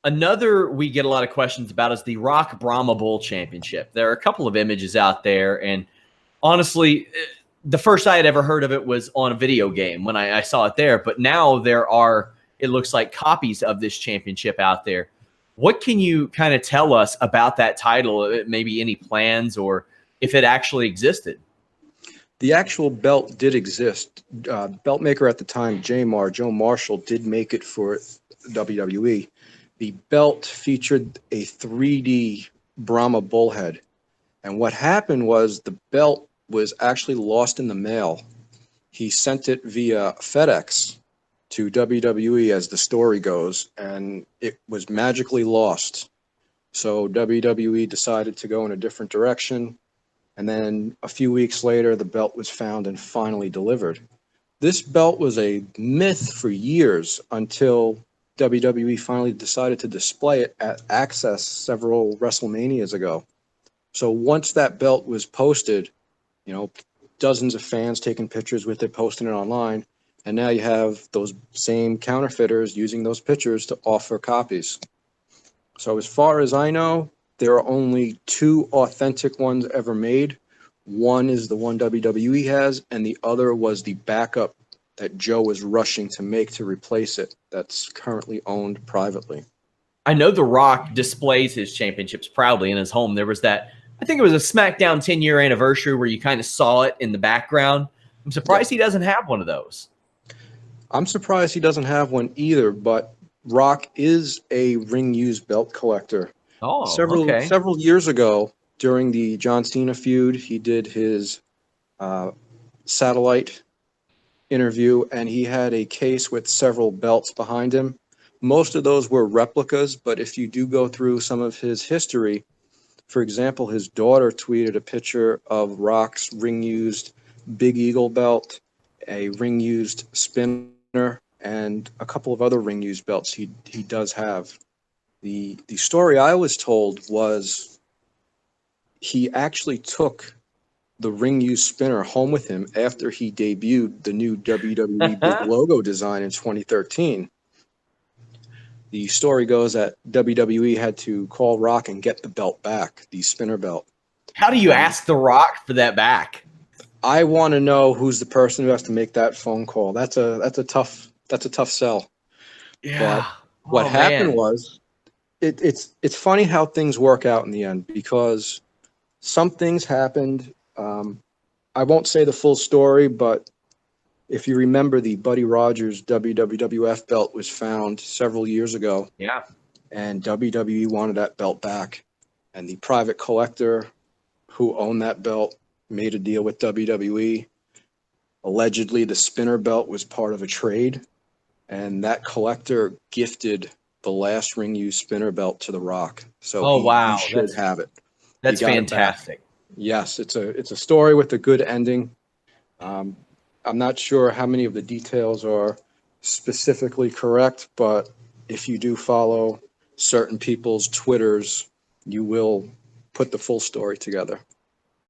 Another we get a lot of questions about is the Rock Brahma Bull Championship. There are a couple of images out there, and honestly, the first I had ever heard of it was on a video game when I saw it there. But now there are, it looks like, copies of this championship out there. What can you kind of tell us about that title? Maybe any plans or if it actually existed? The actual belt did exist. Belt maker at the time, Joe Marshall, did make it for WWE. The belt featured a 3D Brahma bullhead. And what happened was the belt was actually lost in the mail. He sent it via FedEx to WWE, as the story goes, and it was magically lost. So WWE decided to go in a different direction. And then a few weeks later, the belt was found and finally delivered. This belt was a myth for years until WWE finally decided to display it at Access several WrestleManias ago. So once that belt was posted, dozens of fans taking pictures with it, posting it online, and now you have those same counterfeiters using those pictures to offer copies. So as far as I know, there are only 2 authentic ones ever made. One is the one WWE has, and the other was the backup that Joe was rushing to make to replace it, that's currently owned privately. I know The Rock displays his championships proudly in his home. There was that, I think it was a SmackDown 10-year anniversary where you kind of saw it in the background. I'm surprised he doesn't have one of those. I'm surprised he doesn't have one either, but Rock is a ring-used belt collector. Oh, Several years ago, during the John Cena feud, he did his satellite interview, and he had a case with several belts behind him. Most of those were replicas, but if you do go through some of his history, for example, his daughter tweeted a picture of Rock's ring-used Big Eagle belt, a ring-used spinner, and a couple of other ring-used belts he does have. The story I was told was he actually took the ring-used spinner home with him after he debuted the new WWE big logo design in 2013. The story goes that WWE had to call Rock and get the belt back, the spinner belt. How do you ask The Rock for that back? I want to know who's the person who has to make that phone call. That's a tough sell. Yeah. But what happened was, it's funny how things work out in the end, because some things happened. I won't say the full story, but if you remember, the Buddy Rogers WWF belt was found several years ago. Yeah. And WWE wanted that belt back. And the private collector who owned that belt made a deal with WWE. Allegedly, the spinner belt was part of a trade, and that collector gifted the last ring-used spinner belt to The Rock. So he should have it. That's fantastic. Yes, it's a story with a good ending. I'm not sure how many of the details are specifically correct, but if you do follow certain people's Twitters, you will put the full story together.